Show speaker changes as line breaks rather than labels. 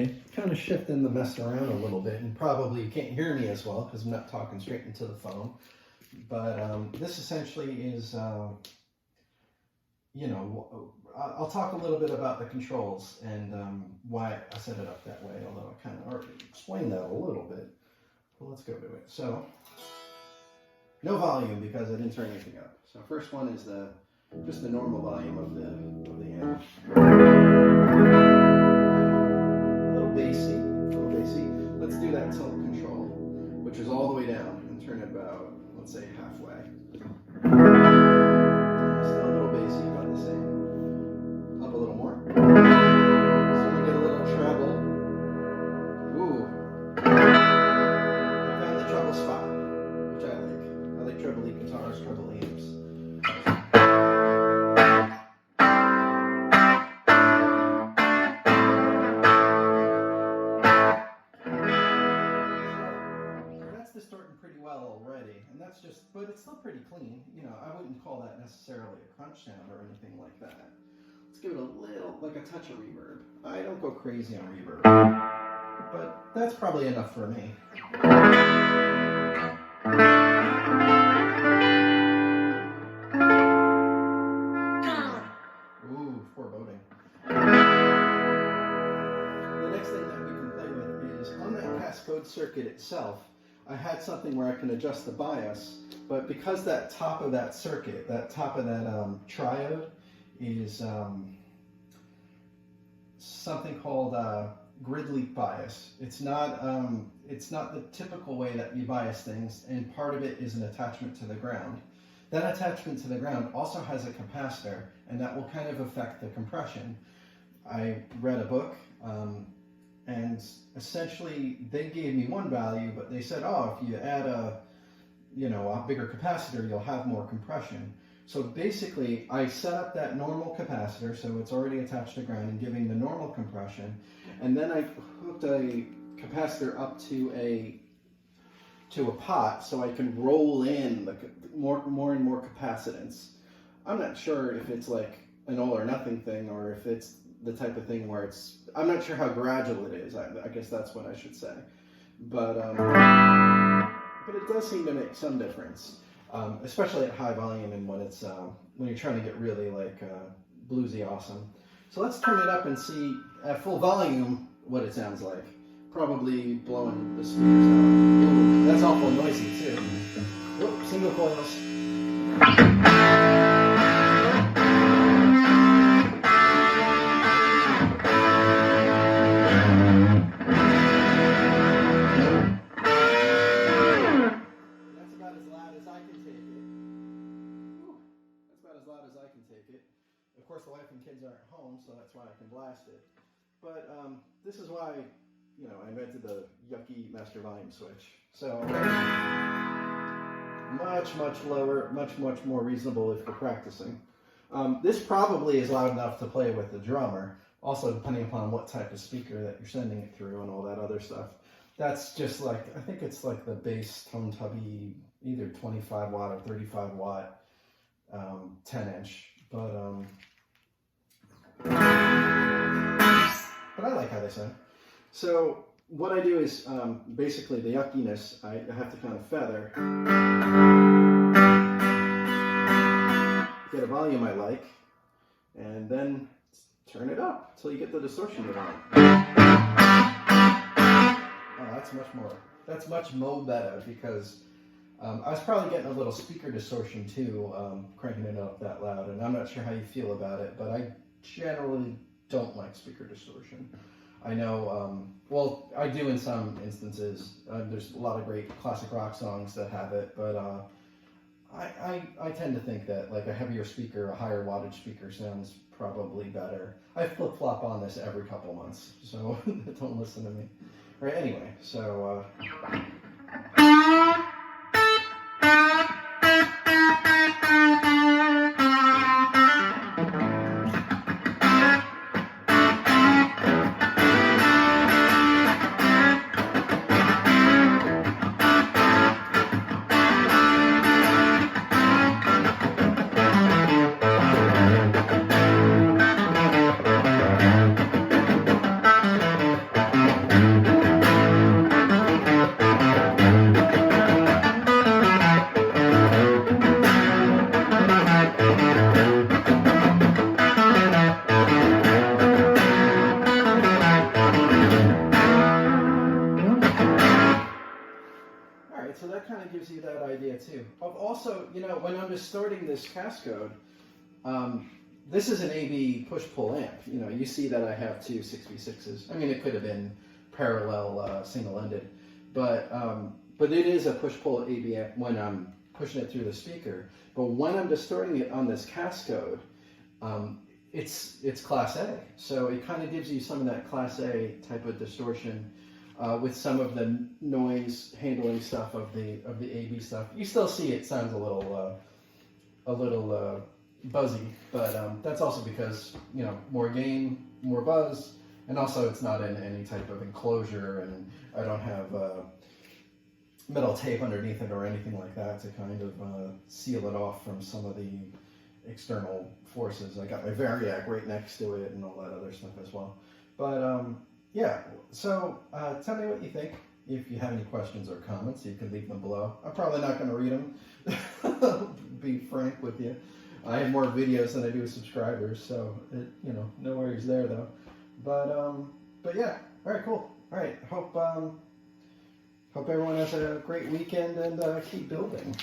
Okay, kind of shifting the mess around a little bit, and probably you can't hear me as well because I'm not talking straight into the phone. But this essentially is, you know, I'll talk a little bit about the controls and why I set it up that way, although I kind of already explained that a little bit. Well, let's go to it. So, no volume because I didn't turn anything up. So first one is just the normal volume of the amp. A little bassy. Let's do that tilt control, which is all the way down, and turn it about, let's say, halfway. Still a little bassy, about the same. Up a little more. So we get a little treble. Ooh. I found the treble spot, which I like. I like trebly guitars, treble amps. Distorting pretty well already, and that's just, but it's still pretty clean. You know, I wouldn't call that necessarily a crunch sound or anything like that. Let's give it a little, like a touch of reverb. I don't go crazy on reverb, but that's probably enough for me. Ooh, foreboding. The next thing that we can play with is on that Cascode circuit itself. I had something where I can adjust the bias, but because that top of that circuit, that top of that triode is something called grid leap bias. It's not the typical way that you bias things, and part of it is an attachment to the ground. That attachment to the ground also has a capacitor, and that will kind of affect the compression. I read a book, and essentially they gave me one value, but they said, oh, if you add a bigger capacitor, you'll have more compression. So basically, I set up that normal capacitor, so it's already attached to ground and giving the normal compression, and then I hooked a capacitor up to a pot, so I can roll in the more and more capacitance. I'm not sure if it's like an all or nothing thing, or if it's the type of thing where I'm not sure how gradual it is. I guess that's what I should say. But it does seem to make some difference, especially at high volume and when it's when you're trying to get really like bluesy awesome. So let's turn it up and see at full volume what it sounds like. Probably blowing the speakers out. Ooh, that's awful noisy too. Whoop, single coils. Of course, the wife and kids aren't home, so that's why I can blast it. But this is why, you know, I invented the yucky master volume switch. So much lower, much more reasonable if you're practicing. This probably is loud enough to play with the drummer. Also, depending upon what type of speaker that you're sending it through and all that other stuff. That's just like, I think it's like the bass tone tubby, either 25 watt or 35 watt 10-inch. But I like how they sound. So what I do is basically the yuckiness, I have to kind of feather, get a volume I like, and then turn it up until you get the distortion you want. Oh, that's much more better because I was probably getting a little speaker distortion too, cranking it up that loud, and I'm not sure how you feel about it, but I generally don't like speaker distortion. I know, well, I do in some instances. There's a lot of great classic rock songs that have it, but I tend to think that like a heavier speaker, a higher wattage speaker sounds probably better. I flip-flop on this every couple months, so don't listen to me. Right, anyway, so... so that kind of gives you that idea too. Also, you know, when I'm distorting this cascode, this is an AB push-pull amp. You know, you see that I have two 6v6s. I mean, it could have been parallel single-ended, but it is a push-pull AB amp when I'm pushing it through the speaker. But when I'm distorting it on this cascode, it's Class A. So it kind of gives you some of that Class A type of distortion with some of the noise handling stuff of the AB stuff. You still see it sounds a little buzzy, but that's also because, you know, more gain, more buzz, and also it's not in any type of enclosure, and I don't have metal tape underneath it or anything like that to kind of seal it off from some of the external forces. I got my Variac right next to it and all that other stuff as well. But yeah, so tell me what you think. If you have any questions or comments, you can leave them below. I'm probably not going to read them, be frank with you. I have more videos than I do subscribers, so you know, no worries there though. But yeah, all right, cool. All right, hope everyone has a great weekend and keep building.